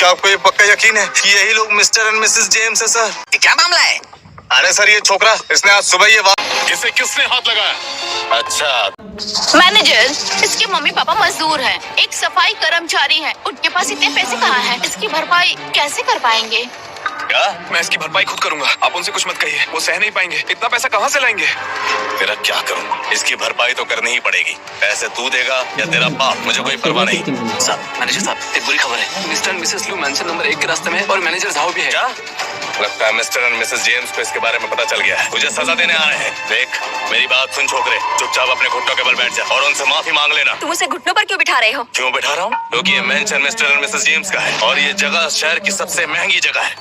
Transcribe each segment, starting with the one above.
क्या आपको ये पक्का यकीन है कि यही लोग मिस्टर एंड मिसेस जेम्स है सर? क्या मामला है? अरे सर ये छोकरा, इसने आज सुबह ये इसे किसने हाथ लगाया? अच्छा मैनेजर, इसके मम्मी पापा मजदूर हैं, एक सफाई कर्मचारी है, उनके पास इतने पैसे कहाँ हैं? इसकी भरपाई कैसे कर पाएंगे? क्या? मैं इसकी भरपाई खुद करूंगा, आप उनसे कुछ मत कहिए, वो सह नहीं पाएंगे। इतना पैसा कहाँ से लाएंगे? तेरा क्या करूँ, इसकी भरपाई तो करनी ही पड़ेगी। पैसे तू देगा या तेरा बाप, मुझे कोई परवाह नहीं। साहब, मैनेजर साहब, एक बुरी खबर है। मिस्टर एंड मिसेस लू मैंशन नंबर 1 के रास्ते में और मैनेजर झाओ भी है। क्या? लगता है मिस्टर एंड मिसेस जेम्स को इसके बारे में पता चल गया है, मुझे सजा देने आ रहे हैं। देख मेरी बात सुन छोकरे, चुपचाप अपने घुटनों के बल बैठ जा और उनसे माफी मांग लेना। तुम उसे घुटनों पर क्यों बिठा रहे हो? क्यों बैठा रहा हूँ? क्योंकि ये mention mister and Mrs James का है और ये जगह शहर की सबसे महंगी जगह है।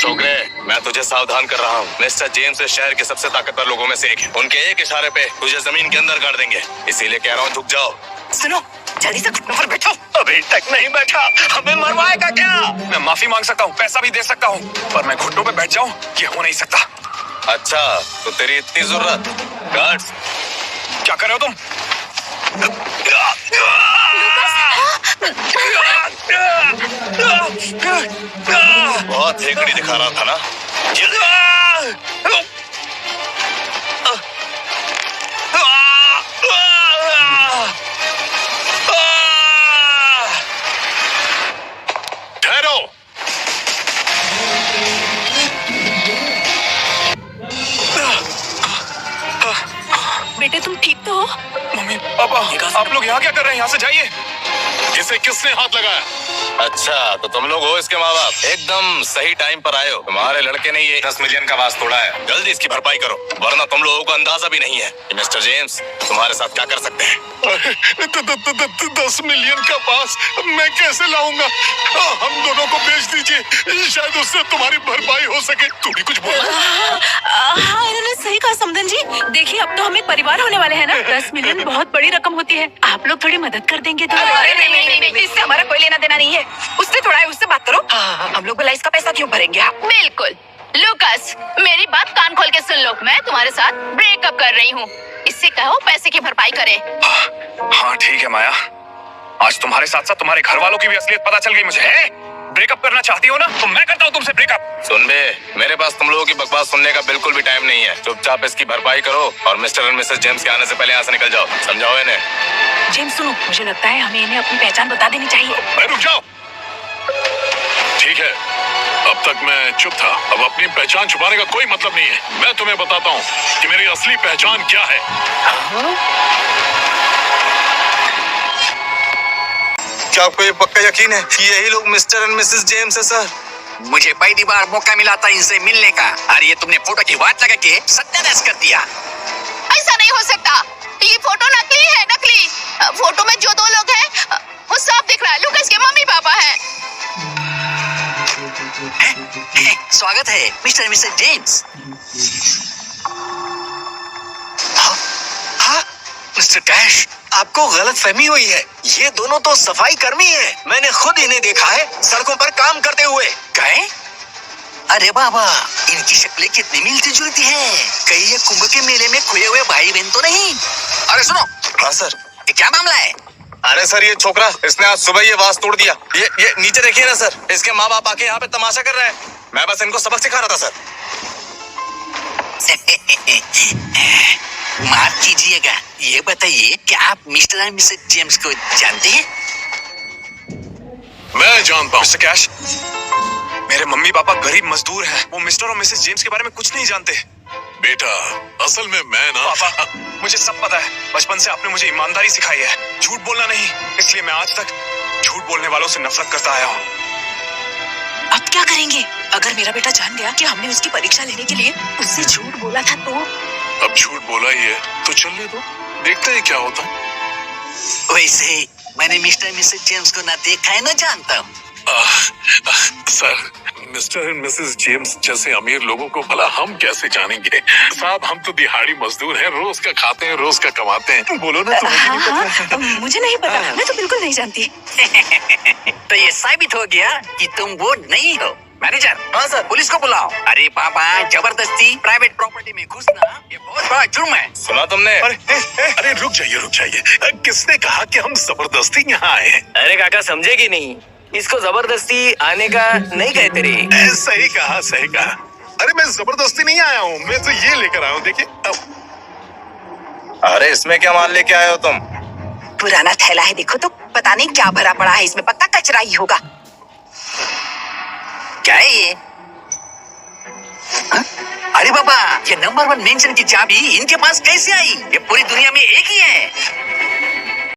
छोकरे, मैं तुझे सावधान कर रहा हूँ, मिस्टर जेम्स इस शहर के सबसे ताकतवर लोगों में से एक है। उनके एक इशारे पे तुझे जमीन के अंदर गाड़ देंगे, इसीलिए कह रहा हूँ झुक जाओ। सुनो, जल्दी से घुटनों पर बैठो। अभी तक नहीं बैठा, हमें मरवाएगा क्या? मैं माफी मांग सकता हूँ, पैसा भी दे सकता हूँ, पर मैं घुटनों पे बैठ जाऊँ ये हो नहीं सकता। अच्छा तो तेरी इतनी जरूरत? गार्ड्स, क्या कर रहे हो तुम? बहुत हेकड़ी दिखा रहा था ना? ठहरो। बेटे तुम ठीक तो हो? मम्मी पापा, आप लोग यहाँ क्या कर रहे हैं? यहाँ से जाइए। इसे किसने हाथ लगाया? अच्छा तो तुम लोग हो इसके माँ बाप, एकदम सही टाइम पर आए हो। तुम्हारे लड़के ने ये 10 मिलियन का वास तोड़ा है, जल्दी इसकी भरपाई करो, वरना तुम लोगों को अंदाजा भी नहीं है कि मिस्टर जेम्स तुम्हारे साथ क्या कर सकते हैं। 10 मिलियन का पास मैं कैसे लाऊंगा? हम दोनों को बेच दीजिए, शायद उससे तुम्हारी भरपाई हो सके। तू भी कुछ बोल। हाँ इन्होंने सही कहा समधन जी। देखिए अब तो हम एक परिवार होने वाले हैं ना। 10 मिलियन बहुत बड़ी रकम होती है, आप लोग थोड़ी मदद कर देंगे तो। नहीं, इससे हमारा कोई लेना देना नहीं है। उसने थोड़ा है, उससे बात करो। हम लोग भला इसका पैसा क्यों भरेंगे आप? बिल्कुल। लूकास, मेरी बात कान खोल के सुन लो, मैं तुम्हारे साथ ब्रेकअप कर रही हूँ, इससे कहो पैसे की भरपाई करे। हाँ ठीक है माया, आज तुम्हारे साथ साथ तुम्हारे घर वालों की भी असलियत पता चल गई मुझे। ब्रेकअप करना चाहती हो ना, तो मैं करता हूँ तुमसे ब्रेकअप। सुन बे, मेरे पास तुम लोगों की बकवास सुनने का बिल्कुल भी टाइम नहीं है। चुपचाप इसकी भरपाई करो और मिस्टर एंड मिसेस जेम्स के आने से पहले यहाँ से निकल जाओ, समझाओ इन्हें। जेम्स सुनो, मुझे लगता है हमें इन्हें अपनी पहचान बता देनी चाहिए। रुक जाओ। ठीक है, अब तक मैं चुप था, अब अपनी पहचान छुपाने का कोई मतलब नहीं है। मैं तुम्हें बताता हूँ कि मेरी असली पहचान क्या है। क्या आपको ये पक्का यकीन है कि यही लोग मिस्टर एंड मिसेस जेम्स है सर? मुझे पहली बार मौका मिला था इनसे मिलने का, और ये तुमने फोटो की बात लगा के सत्यानाश कर दिया। ऐसा नहीं हो सकता, ये फोटो नकली है, नकली। फोटो में जो दो लोग हैं वो साफ दिख रहा है, लूकास के मम्मी पापा हैं। स्वागत है मिस्टर मिसेस जेम्स। हाँ, मिस्टर कैश, आपको गलतफहमी हुई है, ये दोनों तो सफाई कर्मी हैं। मैंने खुद इन्हें देखा है सड़कों पर काम करते हुए। कहें? अरे बाबा, इनकी शक्लें कितनी मिलती जुलती हैं। कहीं ये कुंभ के मेले में खोए हुए भाई बहन तो नहीं? अरे सुनो। हाँ सर। ये क्या मामला है? अरे सर ये छोकरा, इसने आज सुबह ये वास तोड़ दिया। ये नीचे देखिए ना सर, इसके माँ बाप आके यहाँ पे तमाशा कर रहे हैं। मैं बस इनको सबक सिखा रहा था सर। माफ कीजिएगा, ये बताइए क्या आप मिस्टर एंड मिसेस जेम्स को जानते हैं? मैं जानता हूँ। मिस्टर कैश, मेरे मम्मी पापा गरीब मजदूर हैं, वो मिस्टर और मिसेस जेम्स के बारे में कुछ नहीं जानते। बेटा, असल में मैं ना पापा, मुझे सब पता है। बचपन से आपने मुझे ईमानदारी सिखाई है, झूठ बोलना नहीं, इसलिए मैं आज तक झूठ बोलने वालों से नफरत करता आया हूँ। अब क्या करेंगे अगर मेरा बेटा जान गया कि हमने उसकी परीक्षा लेने के लिए उससे झूठ बोला था तो? अब झूठ बोला ही है तो चलने दो, देखते हैं क्या होता है। वैसे मैंने मिस्टर मिसेस जेम्स को ना देखा है ना जानता हूँ। Sir, mister and Mrs James जैसे अमीर लोगों को भला हम कैसे जानेंगे? साहब, हम तो दिहाड़ी मजदूर हैं, रोज का खाते हैं, रोज का कमाते हैं। बोलो ना, तुम्हें नहीं पता? मुझे नहीं पता, मैं तो बिल्कुल नहीं जानती। तो ये साबित हो गया कि तुम वो नहीं हो। मैनेजर। हाँ सर। पुलिस को बुलाओ। अरे बाबा, जबरदस्ती प्राइवेट प्रॉपर्टी में घुसना ये बहुत बड़ा जुर्म है। सुना तुमने? अरे रुक जाइए, किसने कहा कि हम जबरदस्ती यहाँ आए हैं? अरे काका समझेगी नहीं, इसको जबरदस्ती आने का नहीं कहते रे। सही कहा, सही कहा। अरे मैं जबरदस्ती नहीं आया हूँ, मैं तो ये लेकर आया हूँ, देखिए। अरे इसमें क्या माल लेके आए हो तुम? पुराना थैला है, देखो तो पता नहीं क्या भरा पड़ा है इसमें, पक्का कचरा ही होगा। क्या है ये? हाँ? अरे बाबा, ये नंबर 1 मेंशन की चाबी इनके पास कैसे आई? ये पूरी दुनिया में एक ही है।